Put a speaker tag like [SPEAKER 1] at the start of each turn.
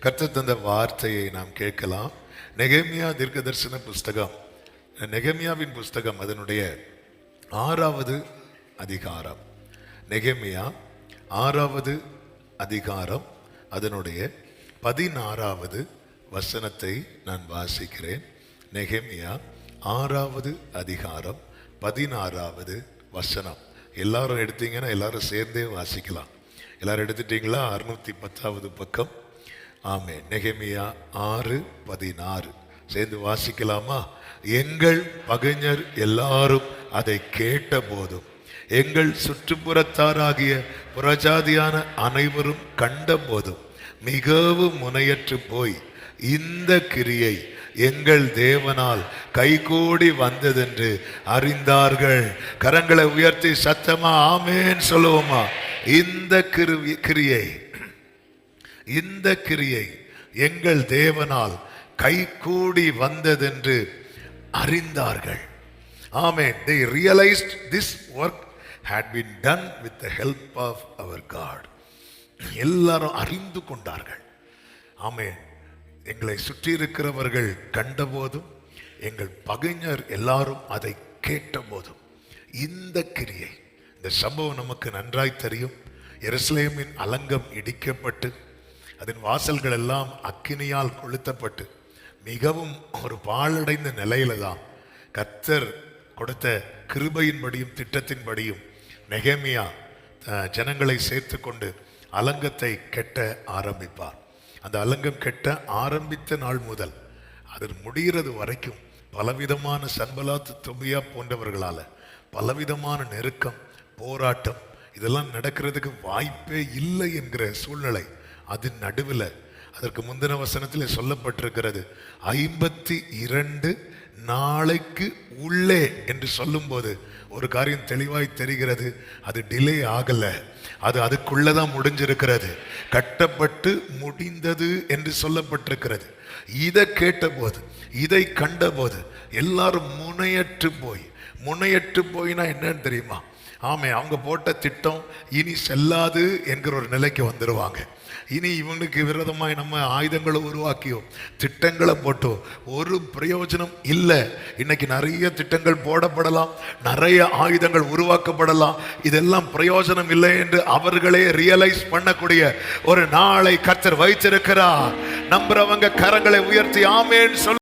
[SPEAKER 1] கர்த்தர் தந்த வார்த்தையை நாம் கேட்கலாம். நெகேமியா தீர்க்கதரிசன புஸ்தகம், நெகேமியாவின் புஸ்தகம், அதனுடைய 6வது அதிகாரம். நெகேமியா 6வது அதிகாரம், அதனுடைய 16வது வசனத்தை நான் வாசிக்கிறேன். நெகேமியா 6வது அதிகாரம் 16வது வசனம். எல்லாரும் எடுத்தீங்கன்னா எல்லாரும் சேர்ந்தே வாசிக்கலாம். எல்லாரும் எடுத்துட்டீங்களா? 610வது பக்கம். ஆமே. நெகேமியா 6:16 சேர்ந்து வாசிக்கலாமா? எங்கள் பகைஞர் எல்லாரும் அதை கேட்ட போதும், எங்கள் சுற்றுப்புறத்தாராகிய புறஜாதியான அனைவரும் கண்ட போதும் மிகவும் முனையற்று போய் இந்த கிரியை எங்கள் தேவனால் கைகூடி வந்ததென்று அறிந்தார்கள். கரங்களை உயர்த்தி சத்தமா ஆமேன் சொல்லுவோமா? இந்த கிரியை எங்கள் தேவனால் கைகூடி வந்ததென்று அறிந்தார்கள். ஆமென். They realized this work had been done with the help of our God. எல்லாரும் அறிந்து கொண்டார்கள். ஆமென். எங்களை சுற்றி இருக்கிறவர்கள் கண்டபோதும், எங்கள் பகைஞர் எல்லாரும் அதை கேட்ட போதும், இந்த கிரியை, இந்த சம்பவம் நமக்கு நன்றாய் தெரியும். எருசலேமின் அலங்கம் இடிக்கப்பட்டு அதன் வாசல்கள் எல்லாம் அக்கினியால் கொளுத்தப்பட்டு மிகவும் ஒரு பாழடைந்த நிலையில தான் கர்த்தர் கொடுத்த கிருபையின்படியும் திட்டத்தின்படியும் நெகேமியா ஜனங்களை சேர்த்து கொண்டு அலங்கத்தை கெட்ட ஆரம்பிப்பார். அந்த அலங்கம் கெட்ட ஆரம்பித்த நாள் முதல் அது முடிகிறது வரைக்கும் பலவிதமான சன்பலாத், தொபியா போன்றவர்களால் பலவிதமான நெருக்கம், போராட்டம், இதெல்லாம் நடக்கிறதுக்கு வாய்ப்பே இல்லை என்கிற சூழ்நிலை. அதன் நடுவில் அதற்கு முந்தின வசனத்தில் சொல்லப்பட்டிருக்கிறது 52 நாளைக்கு உள்ளே என்று சொல்லும்போது ஒரு காரியம் தெளிவாய் தெரிகிறது. அது டிலே ஆகல, அது அதுக்குள்ளதான் முடிஞ்சிருக்கிறது. கட்டப்பட்டு முடிந்தது என்று சொல்லப்பட்டிருக்கிறது. இதை கேட்டபோது, இதை கண்டபோது எல்லாரும் முனையற்று போயினா என்னன்னு தெரியுமா? ஆமே, அவங்க போட்ட திட்டம் இனி செல்லாது என்கிற ஒரு நிலைக்கு வந்துடுவாங்க. இனி இவனுக்கு விரோதமாய் நம்ம ஆயுதங்களை உருவாக்கியோ திட்டங்களை போட்டோ ஒரு பிரயோஜனம் இல்லை. இன்னைக்கு நிறைய திட்டங்கள் போடப்படலாம், நிறைய ஆயுதங்கள் உருவாக்கப்படலாம், இதெல்லாம் பிரயோஜனம் இல்லை என்று அவர்களே ரியலைஸ் பண்ணக்கூடிய ஒரு நாளை கர்த்தர் வைத்திருக்கிறார். நம்புறவங்க கரங்களை உயர்த்தி ஆமேன் சொல்ல.